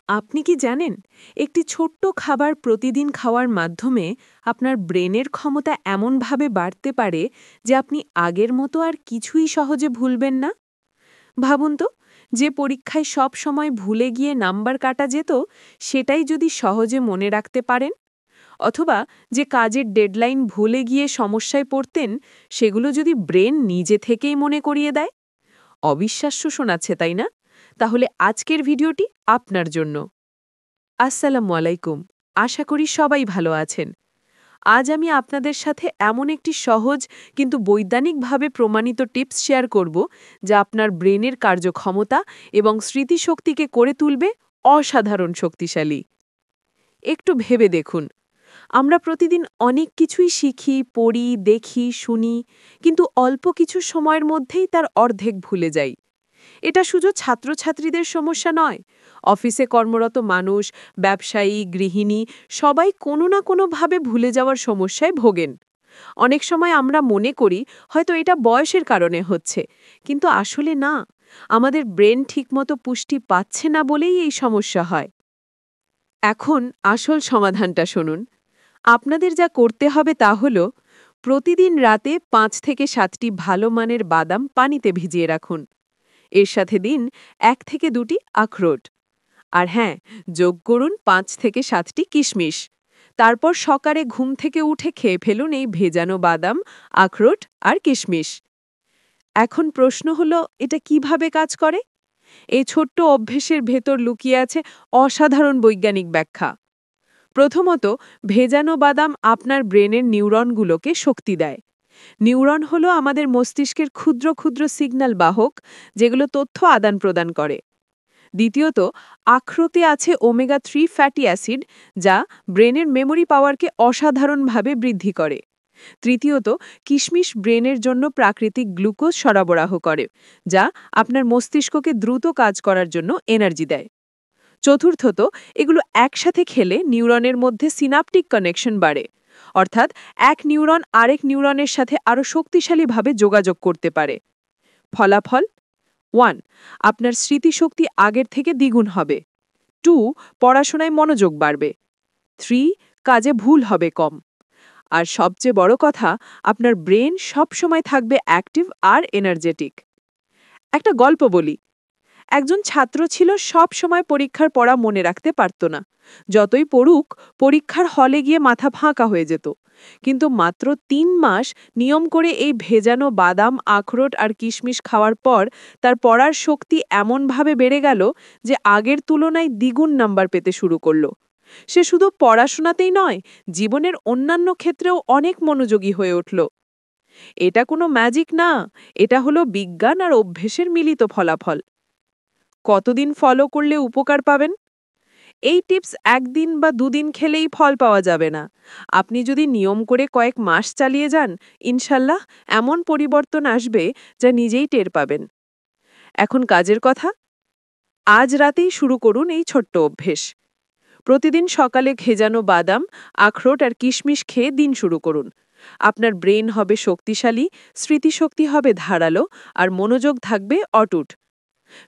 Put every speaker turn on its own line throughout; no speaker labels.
আপনি কি জানেন একটি ছোট্ট খাবার প্রতিদিন খাওয়ার মাধ্যমে আপনার ব্রেনের ক্ষমতা এমনভাবে বাড়তে পারে যে আপনি আগের মতো আর কিছুই সহজে ভুলবেন না? ভাবুন তো, যে পরীক্ষায় সব সময় ভুলে গিয়ে নাম্বার কাটা যেত, সেটাই যদি সহজে মনে রাখতে পারেন, অথবা যে কাজের ডেডলাইন ভুলে গিয়ে সমস্যায় পড়তেন, সেগুলো যদি ব্রেন নিজে থেকেই মনে করিয়ে দেয়। অবিশ্বাস্য শোনাচ্ছে, তাই না? তাহলে আজকের ভিডিওটি আপনার জন্য। আসসালামু আলাইকুম। আশা করি সবাই ভালো আছেন। আজ আমি আপনাদের সাথে এমন একটি সহজ কিন্তু বৈজ্ঞানিকভাবে প্রমাণিত টিপস শেয়ার করব, যা আপনার ব্রেনের কার্যক্ষমতা এবং স্মৃতিশক্তিকে করে তুলবে অসাধারণ শক্তিশালী। একটু ভেবে দেখুন, আমরা প্রতিদিন অনেক কিছুই শিখি, পড়ি, দেখি, শুনি, কিন্তু অল্প কিছু সময়ের মধ্যেই তার অর্ধেক ভুলে যাই। এটা শুধু ছাত্রছাত্রীদের সমস্যা নয়। অফিসে কর্মরত মানুষ, ব্যবসায়ী, গৃহিণী সবাই কোনো না কোনোভাবে ভুলে যাওয়ার সমস্যায় ভোগেন। অনেক সময় আমরা মনে করি হয়তো এটা বয়সের কারণে হচ্ছে, কিন্তু আসলে না। আমাদের ব্রেন ঠিকমতো পুষ্টি পাচ্ছে না বলেই এই সমস্যা হয়। এখন আসল সমাধানটা শুনুন। আপনাদের যা করতে হবে তা হল, প্রতিদিন রাতে 5 থেকে 7টি ভালো মানের বাদাম পানিতে ভিজিয়ে রাখুন। এর সাথে দিন 1 থেকে 2টি আখরোট। আর হ্যাঁ, যোগ করুন 5 থেকে 7টি কিশমিশ। তারপর সকালে ঘুম থেকে উঠে খেয়ে ফেলুন এই ভেজানো বাদাম, আখরোট আর কিশমিশ। এখন প্রশ্ন হলো, এটা কিভাবে কাজ করে? এই ছোট্ট অভ্যেসের ভেতর লুকিয়ে আছে অসাধারণ বৈজ্ঞানিক ব্যাখ্যা। প্রথমত, ভেজানো বাদাম আপনার ব্রেনের নিউরনগুলোকে শক্তি দেয়। নিউরন হলো আমাদের মস্তিষ্কের ক্ষুদ্র ক্ষুদ্র সিগন্যাল বাহক, যেগুলো তথ্য আদান প্রদান করে। দ্বিতীয়ত, আখরোটে আছে ওমেগা 3 ফ্যাটি অ্যাসিড, যা ব্রেনের মেমোরি পাওয়ারকে অসাধারণভাবে বৃদ্ধি করে। তৃতীয়ত, কিশমিশ ব্রেনের জন্য প্রাকৃতিক গ্লুকোজ সরবরাহ করে, যা আপনার মস্তিষ্ককে দ্রুত কাজ করার জন্য এনার্জি দেয়। চতুর্থত, এগুলো একসাথে খেলে নিউরনের মধ্যে সিনাপটিক কানেকশন বাড়ে, অর্থাৎ এক নিউরন আরেক নিউরনের সাথে আরও শক্তিশালীভাবে যোগাযোগ করতে পারে। ফলাফল: 1. আপনার স্মৃতিশক্তি আগের থেকে দ্বিগুণ হবে। 2. পড়াশোনায় মনোযোগ বাড়বে। 3. কাজে ভুল হবে কম। আর সবচেয়ে বড় কথা, আপনার ব্রেন সবসময় থাকবে অ্যাক্টিভ আর এনার্জেটিক। একটা গল্প বলি। একজন ছাত্র ছিল, সব সময় পরীক্ষার পড়া মনে রাখতে পারত না। যতই পড়ুক, পরীক্ষার হলে গিয়ে মাথা ফাঁকা হয়ে যেত। কিন্তু মাত্র 3 মাস নিয়ম করে এই ভেজানো বাদাম, আখরোট আর কিশমিশ খাওয়ার পর তার পড়ার শক্তি এমনভাবে বেড়ে গেল যে আগের তুলনায় দ্বিগুণ নাম্বার পেতে শুরু করল। সে শুধু পড়াশোনাতেই নয়, জীবনের অন্যান্য ক্ষেত্রেও অনেক মনোযোগী হয়ে উঠল। এটা কোনো ম্যাজিক না, এটা হলো বিজ্ঞান আর অভ্যেসের মিলিত ফলাফল। কতদিন ফলো করলে উপকার পাবেন? এই টিপস একদিন বা দুদিন খেলেই ফল পাওয়া যাবে না। আপনি যদি নিয়ম করে কয়েক মাস চালিয়ে যান, ইনশাল্লাহ এমন পরিবর্তন আসবে যা নিজেই টের পাবেন। এখন কাজের কথা। আজ রাতেই শুরু করুন এই ছোট্ট অভ্যেস। প্রতিদিন সকালে ভেজানো বাদাম, আখরোট আর কিশমিশ খেয়ে দিন শুরু করুন। আপনার ব্রেন হবে শক্তিশালী, স্মৃতিশক্তি হবে ধারালো, আর মনোযোগ থাকবে অটুট।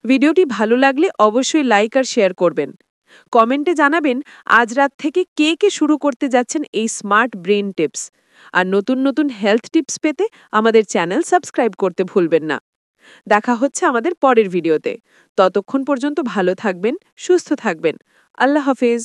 ভিডিওটি ভালো লাগলে অবশ্যই লাইক আর শেয়ার করবেন। কমেন্টে জানাবেন আজ রাত থেকে কে কে শুরু করতে যাচ্ছেন এই স্মার্ট ব্রেন টিপস। আর নতুন নতুন হেলথ টিপস পেতে আমাদের চ্যানেল সাবস্ক্রাইব করতে ভুলবেন না। দেখা হচ্ছে আমাদের পরের ভিডিওতে। ততক্ষণ পর্যন্ত ভালো থাকবেন, সুস্থ থাকবেন। আল্লাহ হাফেজ।